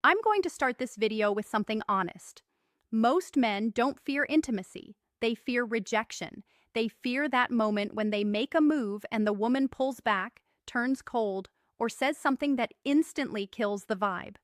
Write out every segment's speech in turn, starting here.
I'm going to start this video with something honest. Most men don't fear intimacy. They fear rejection. They fear that moment when they make a move and the woman pulls back, turns cold, or says something that instantly kills the vibe.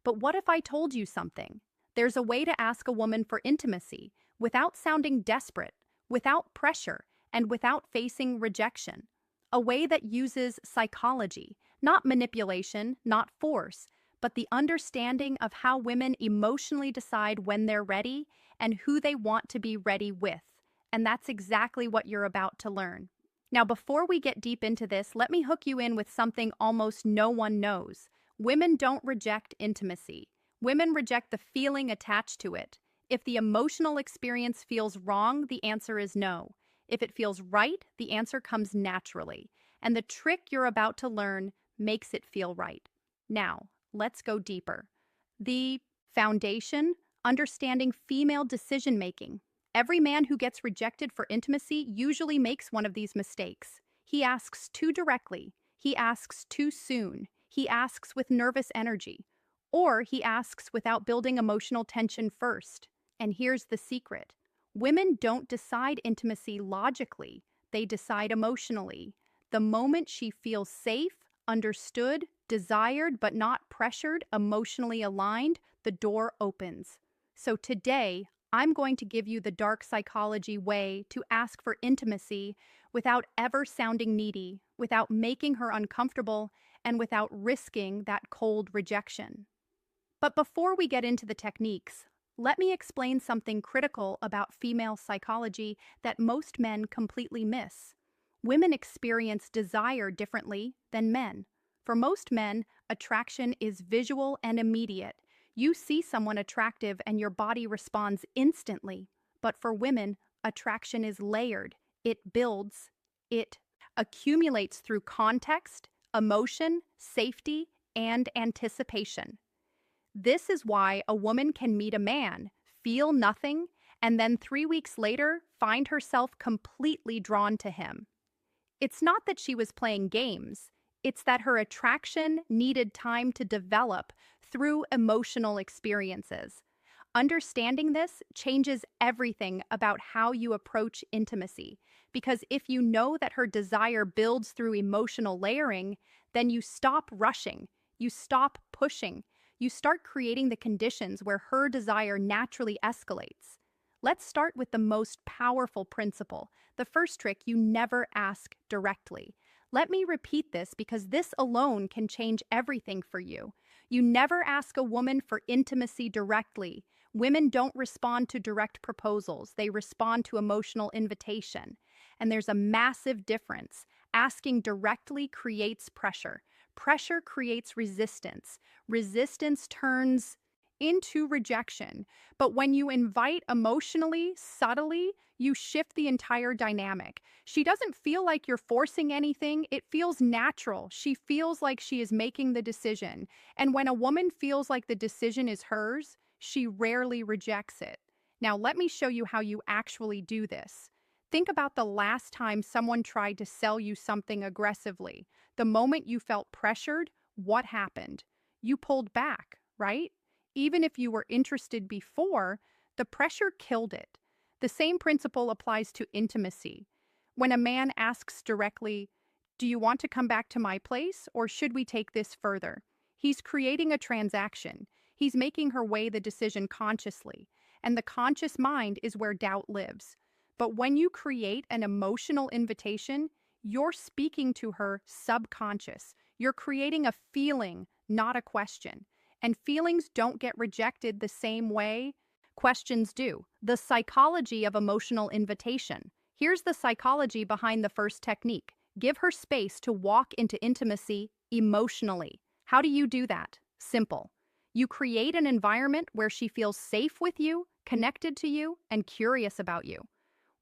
But what if I told you something? There's a way to ask a woman for intimacy without sounding desperate, without pressure, and without facing rejection. A way that uses psychology, not manipulation, not force, but the understanding of how women emotionally decide when they're ready and who they want to be ready with. And that's exactly what you're about to learn. Now, before we get deep into this, let me hook you in with something almost no one knows. Women don't reject intimacy. Women reject the feeling attached to it. If the emotional experience feels wrong, the answer is no. If it feels right, the answer comes naturally. And the trick you're about to learn makes it feel right. Now, let's go deeper. The foundation, understanding female decision-making. Every man who gets rejected for intimacy usually makes one of these mistakes. He asks too directly. He asks too soon. He asks with nervous energy. Or he asks without building emotional tension first. And here's the secret. Women don't decide intimacy logically. They decide emotionally. The moment she feels safe, understood, desired but not pressured, emotionally aligned, the door opens. So today, I'm going to give you the dark psychology way to ask for intimacy without ever sounding needy, without making her uncomfortable, and without risking that cold rejection. But before we get into the techniques, let me explain something critical about female psychology that most men completely miss. Women experience desire differently than men. For most men, attraction is visual and immediate. You see someone attractive and your body responds instantly. But for women, attraction is layered. It builds. It accumulates through context, emotion, safety, and anticipation. This is why a woman can meet a man, feel nothing, and then 3 weeks later find herself completely drawn to him. It's not that she was playing games. It's that her attraction needed time to develop through emotional experiences. Understanding this changes everything about how you approach intimacy, because if you know that her desire builds through emotional layering, then you stop rushing, you stop pushing, you start creating the conditions where her desire naturally escalates. Let's start with the most powerful principle. The first trick: you never ask directly. Let me repeat this because this alone can change everything for you. You never ask a woman for intimacy directly. Women don't respond to direct proposals. They respond to emotional invitation. And there's a massive difference. Asking directly creates pressure. Pressure creates resistance. Resistance turns into rejection. But when you invite emotionally, subtly, you shift the entire dynamic. She doesn't feel like you're forcing anything. It feels natural. She feels like she is making the decision. And when a woman feels like the decision is hers, she rarely rejects it. Now, let me show you how you actually do this. Think about the last time someone tried to sell you something aggressively. The moment you felt pressured, what happened? You pulled back, right? Even if you were interested before, the pressure killed it. The same principle applies to intimacy. When a man asks directly, "Do you want to come back to my place, or should we take this further?" He's creating a transaction. He's making her weigh the decision consciously. And the conscious mind is where doubt lives. But when you create an emotional invitation, you're speaking to her subconscious. You're creating a feeling, not a question. And feelings don't get rejected the same way questions do. The psychology of emotional invitation. Here's the psychology behind the first technique. Give her space to walk into intimacy emotionally. How do you do that? Simple. You create an environment where she feels safe with you, connected to you, and curious about you.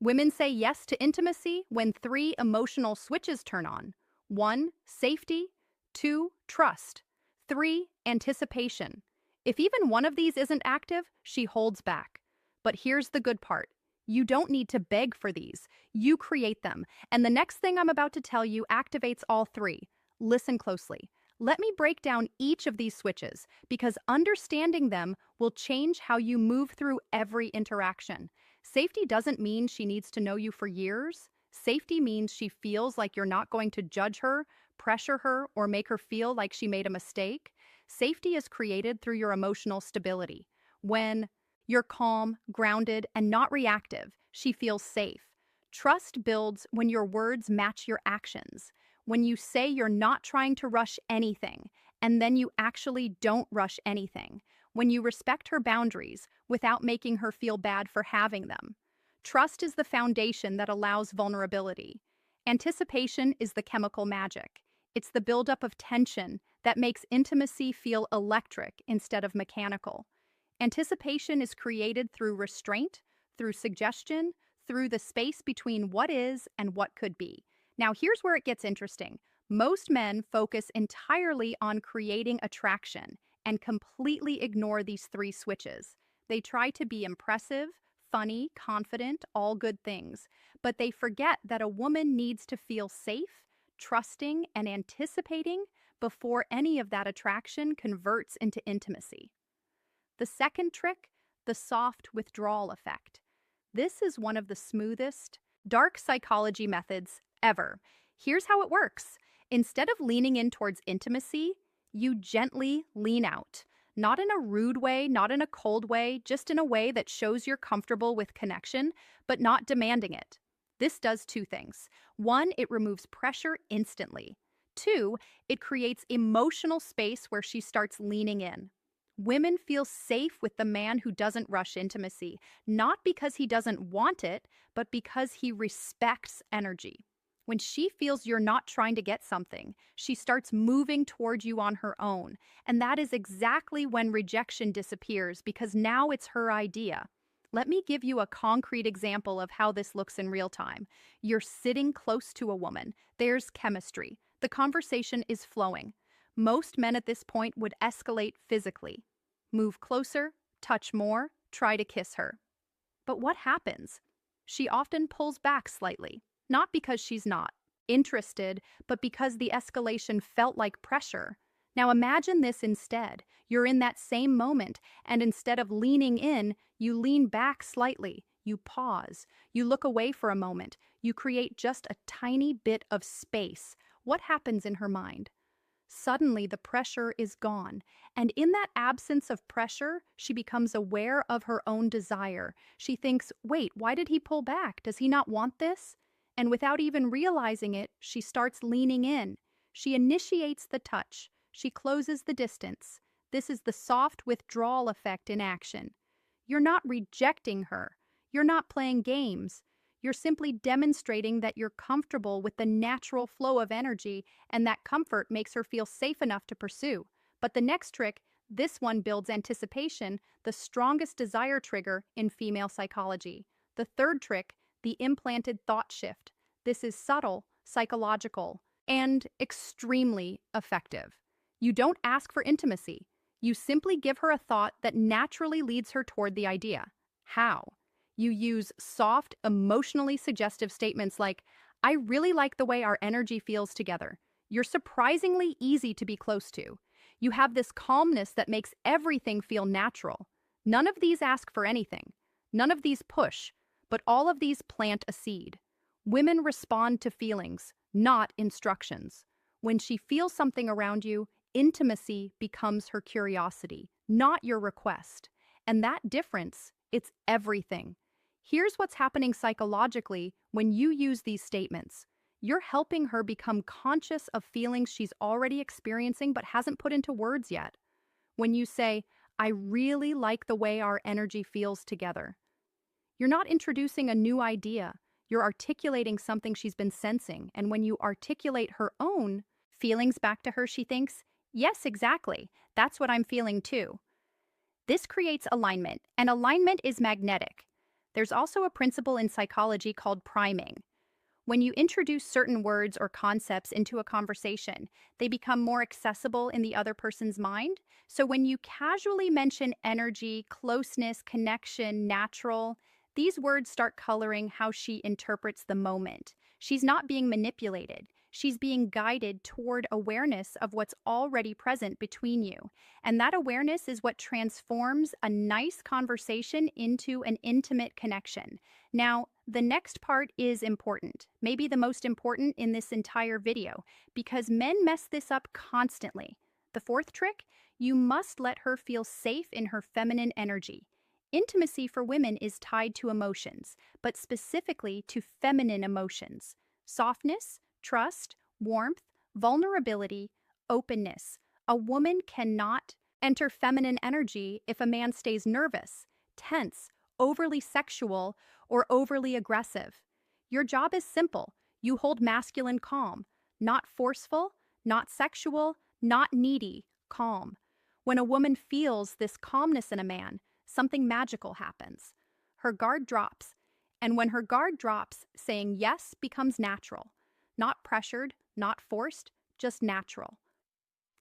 Women say yes to intimacy when 3 emotional switches turn on. 1, safety. 2, trust. 3, anticipation. If even one of these isn't active, she holds back. But here's the good part. You don't need to beg for these. You create them. And the next thing I'm about to tell you activates all 3. Listen closely. Let me break down each of these switches because understanding them will change how you move through every interaction. Safety doesn't mean she needs to know you for years. Safety means she feels like you're not going to judge her, pressure her, or make her feel like she made a mistake. Safety is created through your emotional stability. When you're calm, grounded, and not reactive, she feels safe. Trust builds when your words match your actions. When you say you're not trying to rush anything, and then you actually don't rush anything. When you respect her boundaries without making her feel bad for having them. Trust is the foundation that allows vulnerability. Anticipation is the chemical magic. It's the buildup of tension that makes intimacy feel electric instead of mechanical. Anticipation is created through restraint, through suggestion, through the space between what is and what could be. Now, here's where it gets interesting. Most men focus entirely on creating attraction and completely ignore these three switches. They try to be impressive, funny, confident, all good things, but they forget that a woman needs to feel safe, trusting, and anticipating before any of that attraction converts into intimacy. The second trick, the soft withdrawal effect. This is one of the smoothest, dark psychology methods ever. Here's how it works. Instead of leaning in towards intimacy, you gently lean out. Not in a rude way, not in a cold way, just in a way that shows you're comfortable with connection, but not demanding it. This does two things. One, it removes pressure instantly. Two, it creates emotional space where she starts leaning in. Women feel safe with the man who doesn't rush intimacy, not because he doesn't want it, but because he respects energy. When she feels you're not trying to get something, she starts moving toward you on her own. And that is exactly when rejection disappears because now it's her idea. Let me give you a concrete example of how this looks in real time. You're sitting close to a woman. There's chemistry. The conversation is flowing. Most men at this point would escalate physically. Move closer, touch more, try to kiss her. But what happens? She often pulls back slightly. Not because she's not interested, but because the escalation felt like pressure. Now imagine this instead. You're in that same moment, and instead of leaning in, you lean back slightly. You pause. You look away for a moment. You create just a tiny bit of space. What happens in her mind? Suddenly, the pressure is gone, and in that absence of pressure, she becomes aware of her own desire. She thinks, wait, why did he pull back? Does he not want this? And without even realizing it, she starts leaning in. She initiates the touch. She closes the distance. This is the soft withdrawal effect in action. You're not rejecting her. You're not playing games. You're simply demonstrating that you're comfortable with the natural flow of energy, and that comfort makes her feel safe enough to pursue. But the next trick, this one builds anticipation, the strongest desire trigger in female psychology. The third trick, the implanted thought shift. This is subtle, psychological, and extremely effective. You don't ask for intimacy. You simply give her a thought that naturally leads her toward the idea. How? You use soft, emotionally suggestive statements like, I really like the way our energy feels together. You're surprisingly easy to be close to. You have this calmness that makes everything feel natural. None of these ask for anything. None of these push, but all of these plant a seed. Women respond to feelings, not instructions. When she feels something around you, intimacy becomes her curiosity, not your request. And that difference, it's everything. Here's what's happening psychologically when you use these statements. You're helping her become conscious of feelings she's already experiencing but hasn't put into words yet. When you say, I really like the way our energy feels together, you're not introducing a new idea. You're articulating something she's been sensing, and when you articulate her own feelings back to her, she thinks, yes, exactly, that's what I'm feeling too. This creates alignment, and alignment is magnetic. There's also a principle in psychology called priming. When you introduce certain words or concepts into a conversation, they become more accessible in the other person's mind. So when you casually mention energy, closeness, connection, natural, these words start coloring how she interprets the moment. She's not being manipulated. She's being guided toward awareness of what's already present between you. And that awareness is what transforms a nice conversation into an intimate connection. Now, the next part is important, maybe the most important in this entire video, because men mess this up constantly. The fourth trick, you must let her feel safe in her feminine energy. Intimacy for women is tied to emotions, but specifically to feminine emotions. Softness, trust, warmth, vulnerability, openness. A woman cannot enter feminine energy if a man stays nervous, tense, overly sexual, or overly aggressive. Your job is simple. You hold masculine calm, not forceful, not sexual, not needy, calm. When a woman feels this calmness in a man, something magical happens. Her guard drops, and when her guard drops, saying yes becomes natural. Not pressured, not forced, just natural.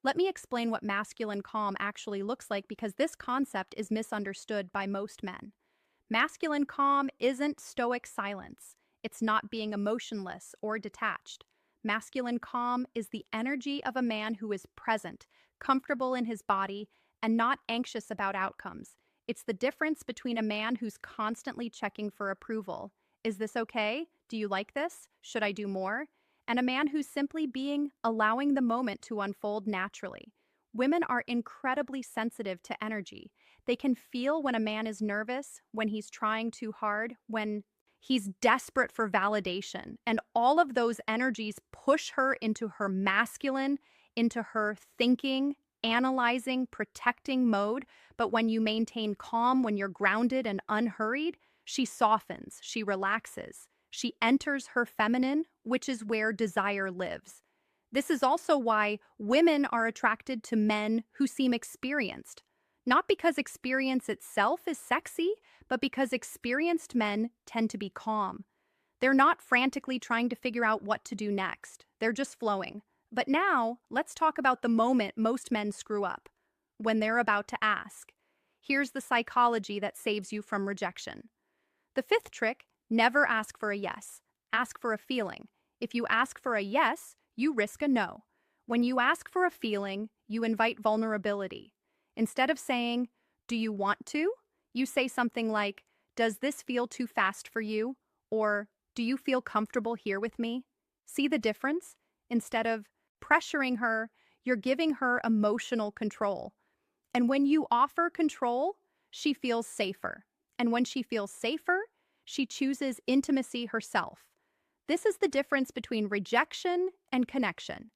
Let me explain what masculine calm actually looks like because this concept is misunderstood by most men. Masculine calm isn't stoic silence. It's not being emotionless or detached. Masculine calm is the energy of a man who is present, comfortable in his body, and not anxious about outcomes. It's the difference between a man who's constantly checking for approval. Is this okay? Do you like this? Should I do more? And a man who's simply allowing the moment to unfold naturally. Women are incredibly sensitive to energy. They can feel when a man is nervous, when he's trying too hard, when he's desperate for validation. And all of those energies push her into her masculine, into her thinking, analyzing, protecting mode. But when you maintain calm, when you're grounded and unhurried, she softens, she relaxes. She enters her feminine, which is where desire lives. This is also why women are attracted to men who seem experienced. Not because experience itself is sexy, but because experienced men tend to be calm. They're not frantically trying to figure out what to do next. They're just flowing. But now, let's talk about the moment most men screw up, when they're about to ask. Here's the psychology that saves you from rejection. The fifth trick, never ask for a yes. Ask for a feeling. If you ask for a yes, you risk a no. When you ask for a feeling, you invite vulnerability. Instead of saying, "Do you want to?" you say something like, "Does this feel too fast for you?" Or, "Do you feel comfortable here with me?" See the difference? Instead of pressuring her, you're giving her emotional control. And when you offer control, she feels safer. And when she feels safer, she chooses intimacy herself. This is the difference between rejection and connection.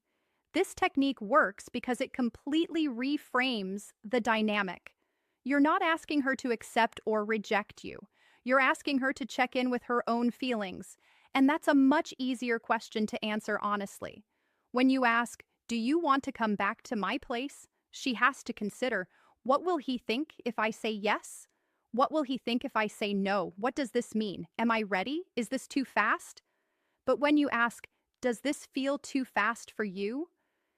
This technique works because it completely reframes the dynamic. You're not asking her to accept or reject you. You're asking her to check in with her own feelings. And that's a much easier question to answer honestly. When you ask, "Do you want to come back to my place?" she has to consider, what will he think if I say yes? What will he think if I say no? What does this mean? Am I ready? Is this too fast? But when you ask, "Does this feel too fast for you?"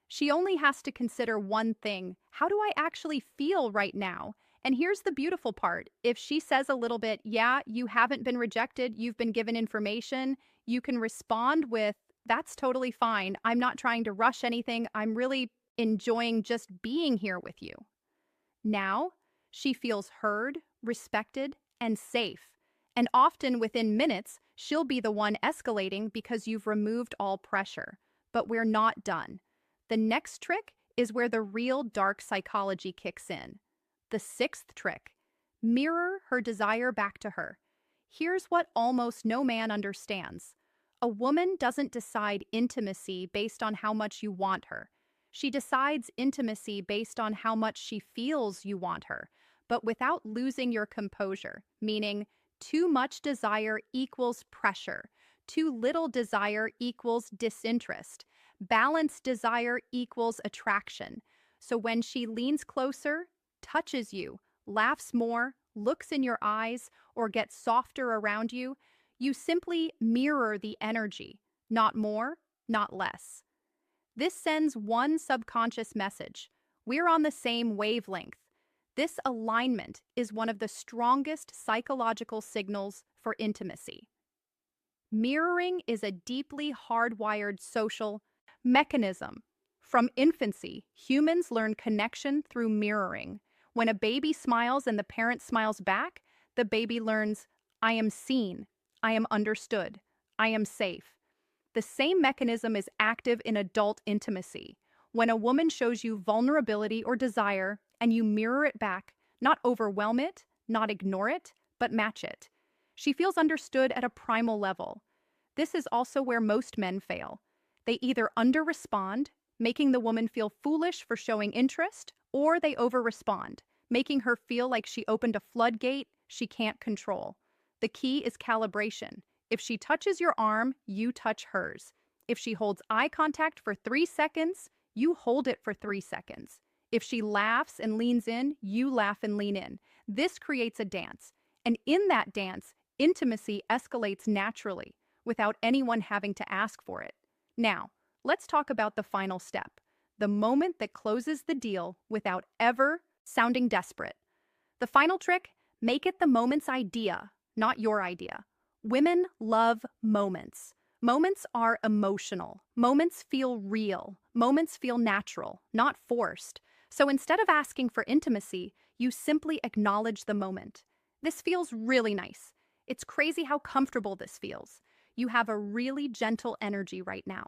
she only has to consider one thing. How do I actually feel right now? And here's the beautiful part. If she says a little bit, "Yeah, you haven't been rejected, you've been given information," you can respond with, "That's totally fine. I'm not trying to rush anything. I'm really enjoying just being here with you." Now, she feels heard, respected, and safe. And often within minutes, she'll be the one escalating because you've removed all pressure. But we're not done. The next trick is where the real dark psychology kicks in. The sixth trick, mirror her desire back to her. Here's what almost no man understands. A woman doesn't decide intimacy based on how much you want her. She decides intimacy based on how much she feels you want her, but without losing your composure, meaning too much desire equals pressure, too little desire equals disinterest, balanced desire equals attraction. So when she leans closer, touches you, laughs more, looks in your eyes, or gets softer around you, you simply mirror the energy, not more, not less. This sends one subconscious message. We're on the same wavelength. This alignment is one of the strongest psychological signals for intimacy. Mirroring is a deeply hardwired social Mechanism. From infancy, humans learn connection through mirroring. When a baby smiles and the parent smiles back, the baby learns, I am seen, I am understood, I am safe. The same mechanism is active in adult intimacy. When a woman shows you vulnerability or desire and you mirror it back, not overwhelm it, not ignore it, but match it, she feels understood at a primal level. This is also where most men fail. They either under-respond, making the woman feel foolish for showing interest, or they over-respond, making her feel like she opened a floodgate she can't control. The key is calibration. If she touches your arm, you touch hers. If she holds eye contact for 3 seconds, you hold it for 3 seconds. If she laughs and leans in, you laugh and lean in. This creates a dance. And in that dance, intimacy escalates naturally, without anyone having to ask for it. Now, let's talk about the final step, the moment that closes the deal without ever sounding desperate. The final trick, make it the moment's idea, not your idea. Women love moments. Moments are emotional. Moments feel real. Moments feel natural, not forced. So instead of asking for intimacy, you simply acknowledge the moment. This feels really nice. It's crazy how comfortable this feels. You have a really gentle energy right now.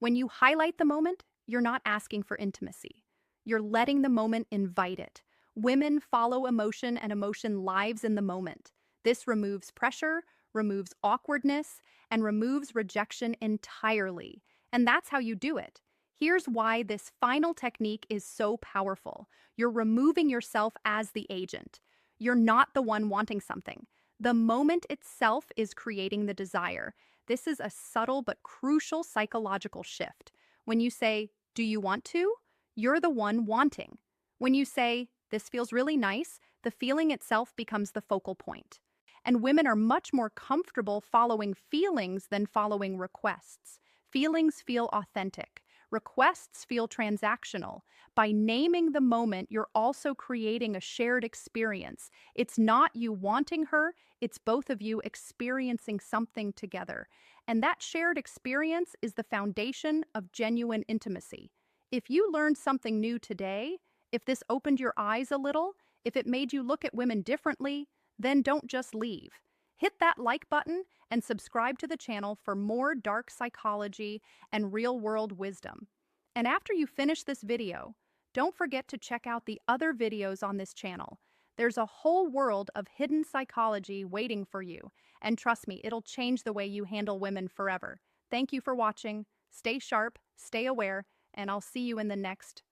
When you highlight the moment, you're not asking for intimacy. You're letting the moment invite it. Women follow emotion and emotion lives in the moment. This removes pressure, removes awkwardness, and removes rejection entirely. And that's how you do it. Here's why this final technique is so powerful. You're removing yourself as the agent. You're not the one wanting something. The moment itself is creating the desire. This is a subtle but crucial psychological shift. When you say, do you want to? You're the one wanting. When you say, this feels really nice, the feeling itself becomes the focal point. And women are much more comfortable following feelings than following requests. Feelings feel authentic. Requests feel transactional. By naming the moment, you're also creating a shared experience. It's not you wanting her, it's both of you experiencing something together. And that shared experience is the foundation of genuine intimacy. If you learned something new today, if this opened your eyes a little, if it made you look at women differently, then don't just leave. Hit that like button and subscribe to the channel for more dark psychology and real-world wisdom. And after you finish this video, don't forget to check out the other videos on this channel. There's a whole world of hidden psychology waiting for you, and trust me, it'll change the way you handle women forever. Thank you for watching. Stay sharp, stay aware, and I'll see you in the next